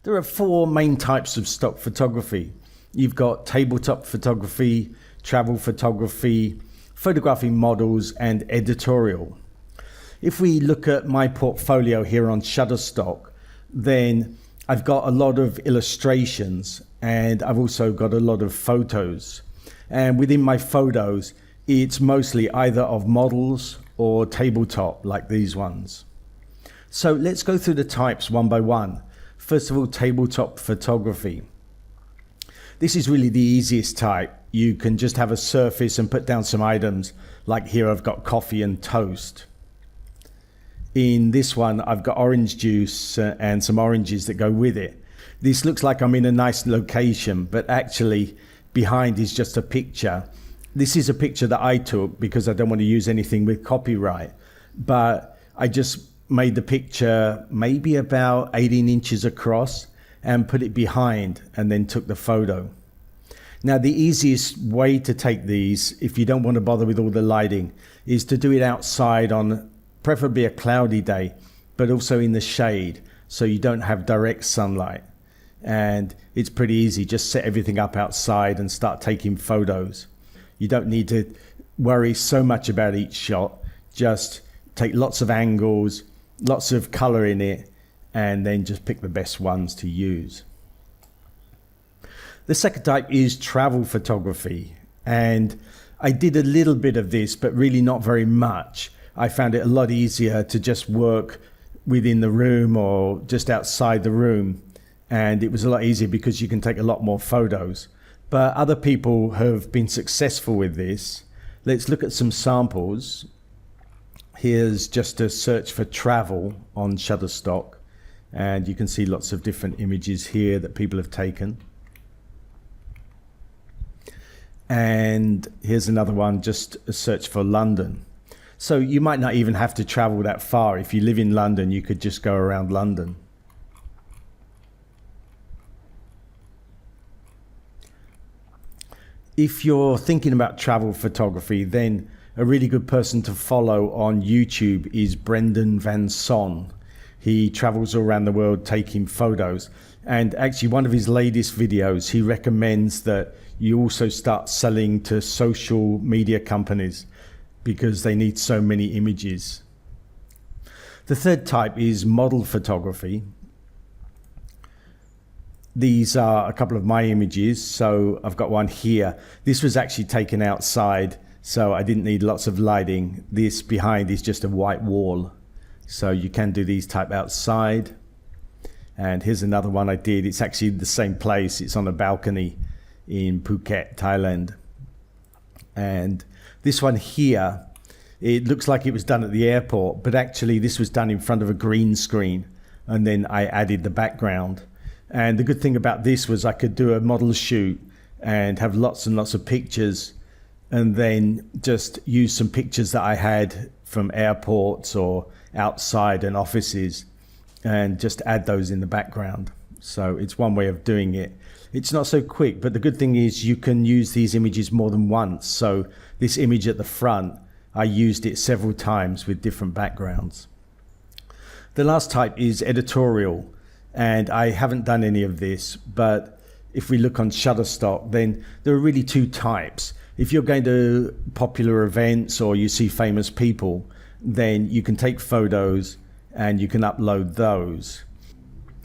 There are four main types of stock photography. You've got tabletop photography, travel photography, photographing models, and editorial. If we look at my portfolio here on Shutterstock, then I've got a lot of illustrations and I've also got a lot of photos. And within my photos, it's mostly either of models or tabletop like these ones. So let's go through the types one by one. First of all, tabletop photography. This is really the easiest type. You can just have a surface and put down some items, like here I've got coffee and toast. In this one, I've got orange juice and some oranges that go with it. This looks like I'm in a nice location, but actually behind is just a picture. This is a picture that I took because I don't want to use anything with copyright, but I just made the picture maybe about 18 inches across and put it behind and then took the photo. Now, the easiest way to take these, if you don't want to bother with all the lighting, is to do it outside on preferably a cloudy day, but also in the shade, so you don't have direct sunlight. And it's pretty easy. Just set everything up outside and start taking photos. You don't need to worry so much about each shot. Just take lots of angles, lots of color in it, and then just pick the best ones to use. The second type is travel photography. And I did a little bit of this, but really not very much. I found it a lot easier to just work within the room or just outside the room. And it was a lot easier because you can take a lot more photos. But other people have been successful with this. Let's look at some samples. Here's just a search for travel on Shutterstock. And you can see lots of different images here that people have taken. And here's another one, just a search for London. So you might not even have to travel that far. If you live in London, you could just go around London. If you're thinking about travel photography, then a really good person to follow on YouTube is Brendan Van Son. He travels around the world taking photos. And actually one of his latest videos, he recommends that you also start selling to social media companies because they need so many images. The third type is model photography. These are a couple of my images. So I've got one here. This was actually taken outside, so I didn't need lots of lighting. This behind is just a white wall. So you can do these type outside. And here's another one I did. It's actually the same place. It's on a balcony in Phuket, Thailand. And this one here, it looks like it was done at the airport, but actually this was done in front of a green screen. And then I added the background. And the good thing about this was I could do a model shoot and have lots and lots of pictures and then just use some pictures that I had from airports or outside and offices and just add those in the background. So it's one way of doing it. It's not so quick, but the good thing is you can use these images more than once. So this image at the front, I used it several times with different backgrounds. The last type is editorial. And I haven't done any of this, but if we look on Shutterstock, then there are really two types. If you're going to popular events or you see famous people, then you can take photos and you can upload those.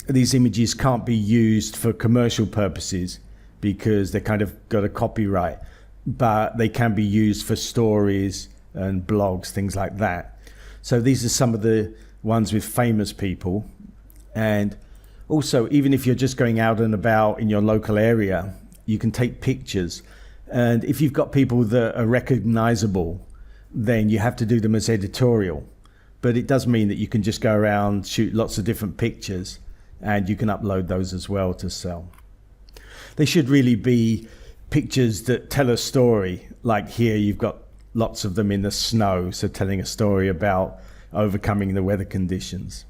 These images can't be used for commercial purposes because they kind of got a copyright, but they can be used for stories and blogs, things like that. So these are some of the ones with famous people. And also, even if you're just going out and about in your local area, you can take pictures. And if you've got people that are recognizable, then you have to do them as editorial. But it does mean that you can just go around, shoot lots of different pictures, and you can upload those as well to sell. They should really be pictures that tell a story. Like here, you've got lots of them in the snow, so telling a story about overcoming the weather conditions.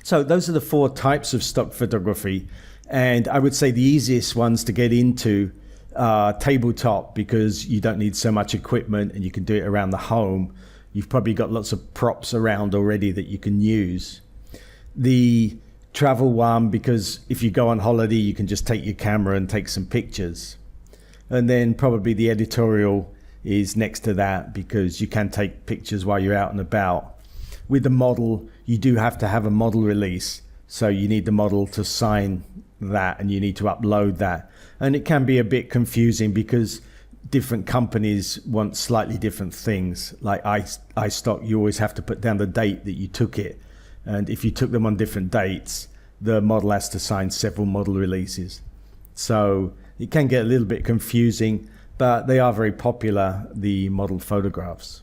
So those are the four types of stock photography. And I would say the easiest ones to get into are tabletop, because you don't need so much equipment and you can do it around the home. You've probably got lots of props around already that you can use. The travel one, because if you go on holiday, you can just take your camera and take some pictures. And then probably the editorial is next to that, because you can take pictures while you're out and about. With the model, you do have to have a model release. So you need the model to sign that, and you need to upload that. And it can be a bit confusing because different companies want slightly different things. Like iStock, you always have to put down the date that you took it. And if you took them on different dates, the model has to sign several model releases. So it can get a little bit confusing, but they are very popular, the model photographs.